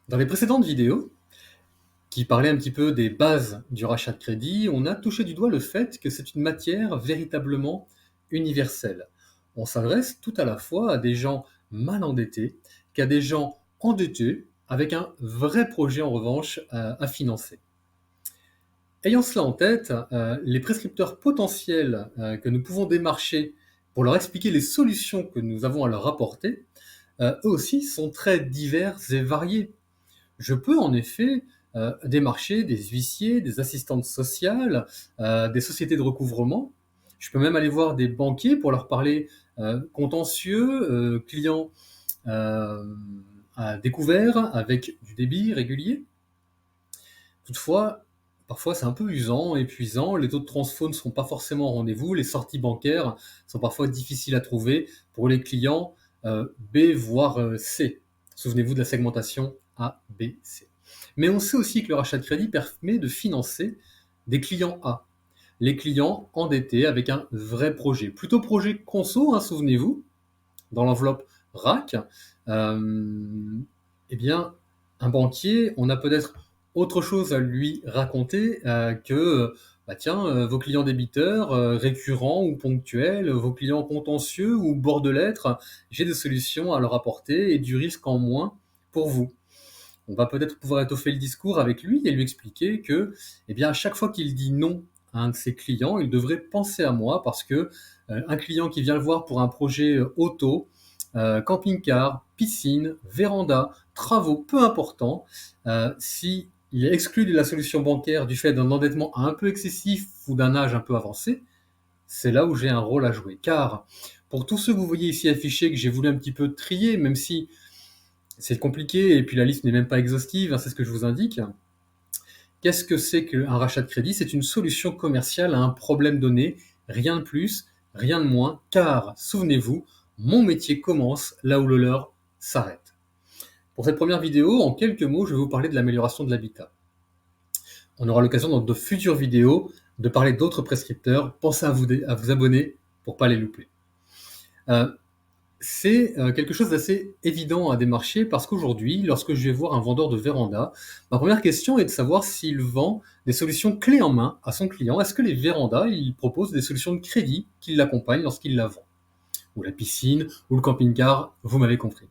Dans les précédentes vidéos, qui parlaient un petit peu des bases du rachat de crédit, on a touché du doigt le fait que c'est une matière véritablement universelle. On s'adresse tout à la fois à des gens mal endettés qu'à des gens endettés avec un vrai projet en revanche à financer. Ayant cela en tête, les prescripteurs potentiels que nous pouvons démarcher pour leur expliquer les solutions que nous avons à leur apporter, eux aussi sont très divers et variés. Je peux en effet démarcher des huissiers, des assistantes sociales, des sociétés de recouvrement. Je peux même aller voir des banquiers pour leur parler contentieux, clients à découvert avec du débit régulier. Toutefois, parfois c'est un peu usant, épuisant, les taux de transfo ne sont pas forcément au rendez-vous, les sorties bancaires sont parfois difficiles à trouver pour les clients B voire C. Souvenez-vous de la segmentation A, B, C. Mais on sait aussi que le rachat de crédit permet de financer des clients A, les clients endettés avec un vrai projet. Plutôt projet conso, hein, souvenez-vous, dans l'enveloppe RAC, eh bien, un banquier, on a peut-être autre chose à lui raconter que, bah tiens, vos clients débiteurs, récurrents ou ponctuels, vos clients contentieux ou bord de lettres, j'ai des solutions à leur apporter et du risque en moins pour vous. On va peut-être pouvoir étoffer le discours avec lui et lui expliquer que, eh bien, à chaque fois qu'il dit non à un de ses clients, il devrait penser à moi parce que un client qui vient le voir pour un projet auto, camping-car, piscine, véranda, travaux, peu important, si il est exclu de la solution bancaire du fait d'un endettement un peu excessif ou d'un âge un peu avancé, c'est là où j'ai un rôle à jouer. Car pour tous ceux que vous voyez ici affichés, que j'ai voulu un petit peu trier, même si c'est compliqué et puis la liste n'est même pas exhaustive, hein, c'est ce que je vous indique. Qu'est-ce que c'est qu'un rachat de crédit? C'est une solution commerciale à un problème donné, rien de plus, rien de moins, car, souvenez-vous, mon métier commence là où le leur s'arrête. Pour cette première vidéo, en quelques mots, je vais vous parler de l'amélioration de l'habitat. On aura l'occasion dans de futures vidéos de parler d'autres prescripteurs. Pensez à vous abonner pour ne pas les louper. C'est quelque chose d'assez évident à démarcher parce qu'aujourd'hui, lorsque je vais voir un vendeur de véranda, ma première question est de savoir s'il vend des solutions clés en main à son client. Est-ce que les vérandas, il propose des solutions de crédit qui l'accompagnent lorsqu'il la vend? Ou la piscine, ou le camping-car, vous m'avez compris.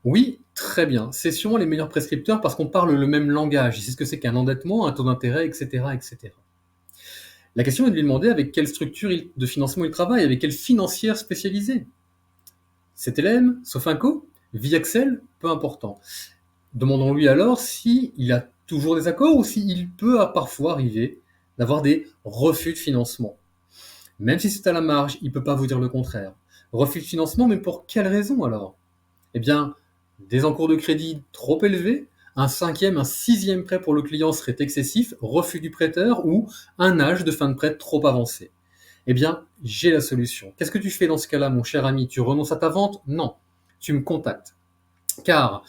Oui, très bien. C'est sûrement les meilleurs prescripteurs parce qu'on parle le même langage. Il sait ce que c'est qu'un endettement, un taux d'intérêt, etc., etc. La question est de lui demander avec quelle structure de financement il travaille, avec quelle financière spécialisée. CTLM, Sofinco, Viaxel, peu important. Demandons-lui alors s'il a toujours des accords ou s'il peut parfois arriver d'avoir des refus de financement. Même si c'est à la marge, il ne peut pas vous dire le contraire. Refus de financement, mais pour quelle raison alors? Eh bien, des encours de crédit trop élevés, un cinquième, un sixième prêt pour le client serait excessif, refus du prêteur ou un âge de fin de prêt trop avancé. Eh bien, j'ai la solution. Qu'est-ce que tu fais dans ce cas-là, mon cher ami? Tu renonces à ta vente? Non, tu me contactes. Car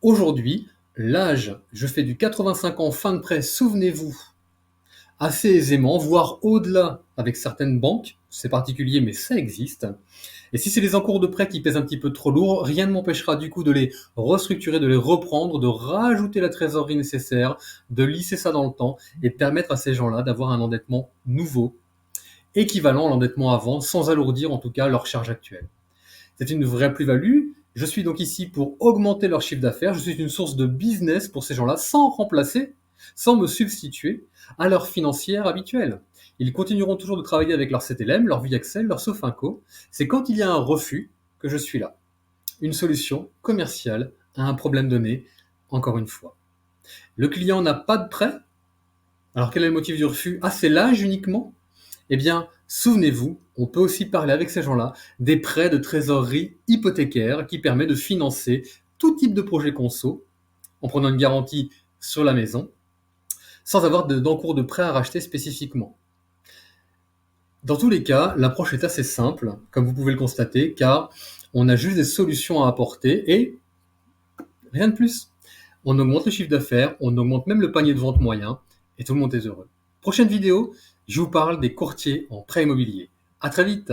aujourd'hui, l'âge, je fais du 85 ans fin de prêt, souvenez-vous, assez aisément, voire au-delà avec certaines banques. C'est particulier, mais ça existe. Et si c'est les encours de prêt qui pèsent un petit peu trop lourd, rien ne m'empêchera du coup de les restructurer, de les reprendre, de rajouter la trésorerie nécessaire, de lisser ça dans le temps et de permettre à ces gens-là d'avoir un endettement nouveau, équivalent à l'endettement avant, sans alourdir en tout cas leur charge actuelle. C'est une vraie plus-value. Je suis donc ici pour augmenter leur chiffre d'affaires. Je suis une source de business pour ces gens-là sans remplacer, sans me substituer à leur financière habituelle. Ils continueront toujours de travailler avec leur CTLM, leur Viaxel, leur Sofinco. C'est quand il y a un refus que je suis là. Une solution commerciale à un problème donné, encore une fois. Le client n'a pas de prêt. Alors quel est le motif du refus? Ah, c'est l'âge uniquement? Eh bien, souvenez-vous, on peut aussi parler avec ces gens-là des prêts de trésorerie hypothécaire qui permet de financer tout type de projet conso en prenant une garantie sur la maison sans avoir d'encours de prêt à racheter spécifiquement. Dans tous les cas, l'approche est assez simple, comme vous pouvez le constater, car on a juste des solutions à apporter et rien de plus. On augmente le chiffre d'affaires, on augmente même le panier de vente moyen et tout le monde est heureux. Prochaine vidéo, je vous parle des courtiers en prêt immobilier. À très vite!